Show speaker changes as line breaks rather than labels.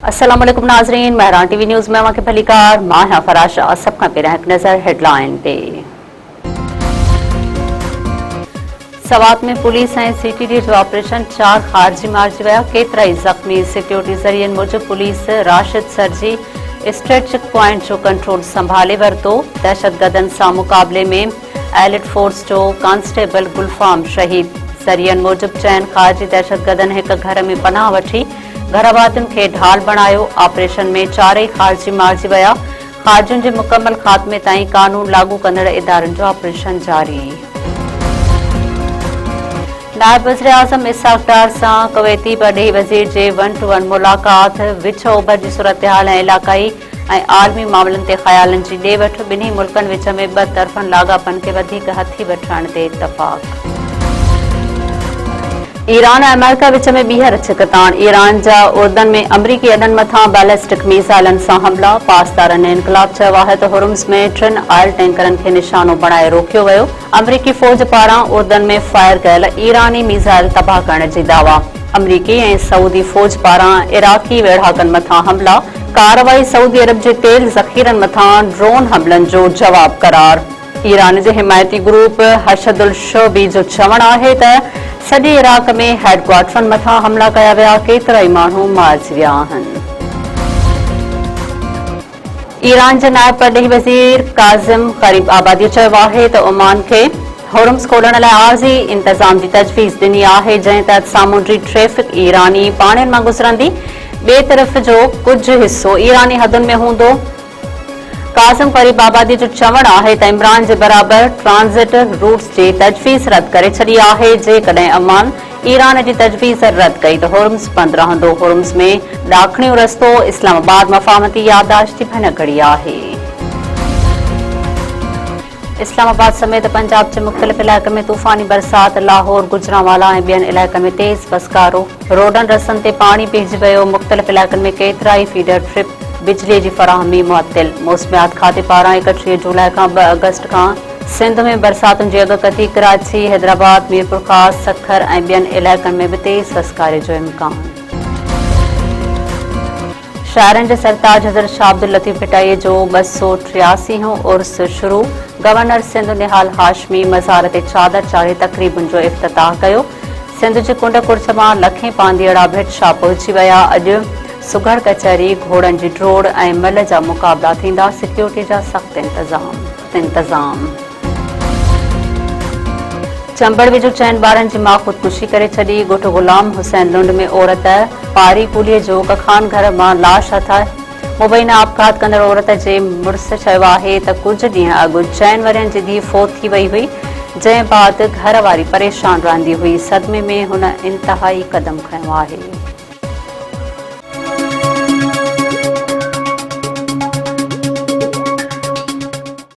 अस्सलाम वालेकुम नाजरीन, महरान टीवी न्यूज़ में अवां खे भलीकार मां आहियां फराशा। सभ खां पहिरियां हिकु नज़र हेडलाइन ते। सवात में पुलिस ऐं सीटीडी जो ऑपरेशन 4 ख़ारिजी मारिजी विया, केतिरा ई ज़ख़्मी। सिक्योरिटी ज़रियनि मूजिब पुलिस राशिद सरजी स्ट्रेच पॉइंट जो कंट्रोल संभाले वरितो। दहशतगर्दनि सां मुक़ाबले में एलिट फोर्स जो कांस्टेबल गुलफाम शहीद। ज़रियनि मूजिब चइनि ख़ारिजी दहशतगर्दनि हिक घर में पनाह वठी घरवातियुनि खे ढाल बणायो। ऑपरेशन में 4 ख़ारिजी मारिजी विया। ख़ारिजियुनि जे मुकमल ख़ात्मे ताईं कानून लागू कंदड़ इदारनि जो ऑपरेशन जारी। नायब वज़ीर आज़म इसहाक़ डार सां कुवैती परॾेही वज़ीर जे 1-to-1 मुलाक़ात। विच ओभर जी सूरतहाल ऐं इलाक़ाई ऐं आलमी मामलनि ते ख़्यालनि जी ॾे वठ। ॿिन्ही मुल्कनि विच में ॿ तरफ़नि लाॻापनि खे वधीक हथी वठण ते इतफ़ाक़। ईरान ऐं अमेरिका विच में ॿीहर छिकताण। ईरान जा उर्दन में अमरीकी अॾनि मथां बैलिस्टिक मिसाइलनि सां हमला। पासदारनि इनकलाब चयो आहे त हुर्मुज़ में 3 ऑयल टैंकरनि खे निशानो बणाए रोकियो वियो। अमरीकी फ़ौज पारां उर्दन में फायर कयल ईरानी मिसाइल तबाह करण जी दावा। अमरीकी ऐं सऊदी फ़ौज पारां इराक़ी वेढ़ाकनि मथां हमला। कार्रवाई सऊदी अरब जे तेल ज़ख़ीरनि मथां ड्रोन हमलनि जो जवाब करार। ईरान जे हिमायती ग्रुप हशदुल शौबी जो चवणु आहे त सॼे इराक़ में हेडक्वार्टरनि मथां हमला कया विया। केतिरा ई माण्हू मारिजी विया आहिनि। ईरान जे नायब परॾेही वज़ीर काज़िम ग़रीब आबादी चयो आहे त ओमान खे हुर्मुज़ खोलण लाइ आर्ज़ी इंतज़ाम जी तजवीज़ ॾिनी आहे, जंहिं तहत सामूंडी ट्रैफ़िक ईरानी पाणियुनि मां गुज़रंदी। ॿिए तरफ़ जो कुझु हिसो ईरानी हदुनि में हूंदो। काज़िम ग़रीब आबादी जो चवणु आहे त इमरान जे बराबर ट्रांज़िट रूट्स जी तजवीज़ रद्द करे छॾी आहे। जेकॾहिं अमान ईरान जी तजवीज़ रद्द कई त हुर्मुज़ बंदि रहंदो। हुर्मुज़ में ॾाखिणियो रस्तो इस्लामाबाद मफ़ाहमती याददाश्त जी भनकड़ी आहे। इस्लामाबाद समेत पंजाब जे मुख़्तलिफ़ इलाइक़नि में तूफ़ानी बरसात। लाहौर, गुजरांवाला ऐं ॿियनि इलाइक़नि में तेज़ बसकारो। रोडनि रस्तनि ते पाणी पइजी वियो। मुख़्तलिफ़ इलाइक़नि में केतिरा ई फीडर ट्रिप। बिजली जी फराहमी मुअत्तिल। मौसमियात खाते पारां 31 जुलाई खां 2 अगस्त खां सिंध में बरसातुनि जी अॻकथी। कराची, हैदराबाद, मीरपुर ख़ास, सखर ऐं ॿियनि इलाइक़नि में बि तेज़ बसकारे जो इम्कान। शाइरनि जे सरताज हज़रत शाह अब्दुल लतीफ़ भिटाईअ जो 283 उर्स शुरू। गवर्नर सिंध निहाल हाशमी मज़ार ते चादर चाढ़े तक़रीबुनि जो इफ़्तिताह कयो। सिंध जे कुंड कुर्छ मां लखें पांधीअड़ा भिट शाह पहुची विया। अॼु सुघड़ कचहरी, घोड़नि जी ड्रोड़ ऐं मल जा मुक़ाबला थींदा। सिक्योरिटी जा सख़्त इंतज़ाम। चंबड़ वेझो 4 ॿारनि जी माउ ख़ुदकुशी करे छॾी। ॻोठ गुलाम हुसैन लुंड में औरत पारी पुलीअ जो कखान घर मां लाश हथाए। मुबैना आपघात कंदड़ औरत जे मुड़ुस चयो आहे त कुझु ॾींहं अॻु 4 वरियनि जी धीउ फ़ौत थी वई हुई, जंहिं बाद घर वारी परेशान रहंदी हुई। सदमे में हुन इंतहाई क़दम खंयो आहे।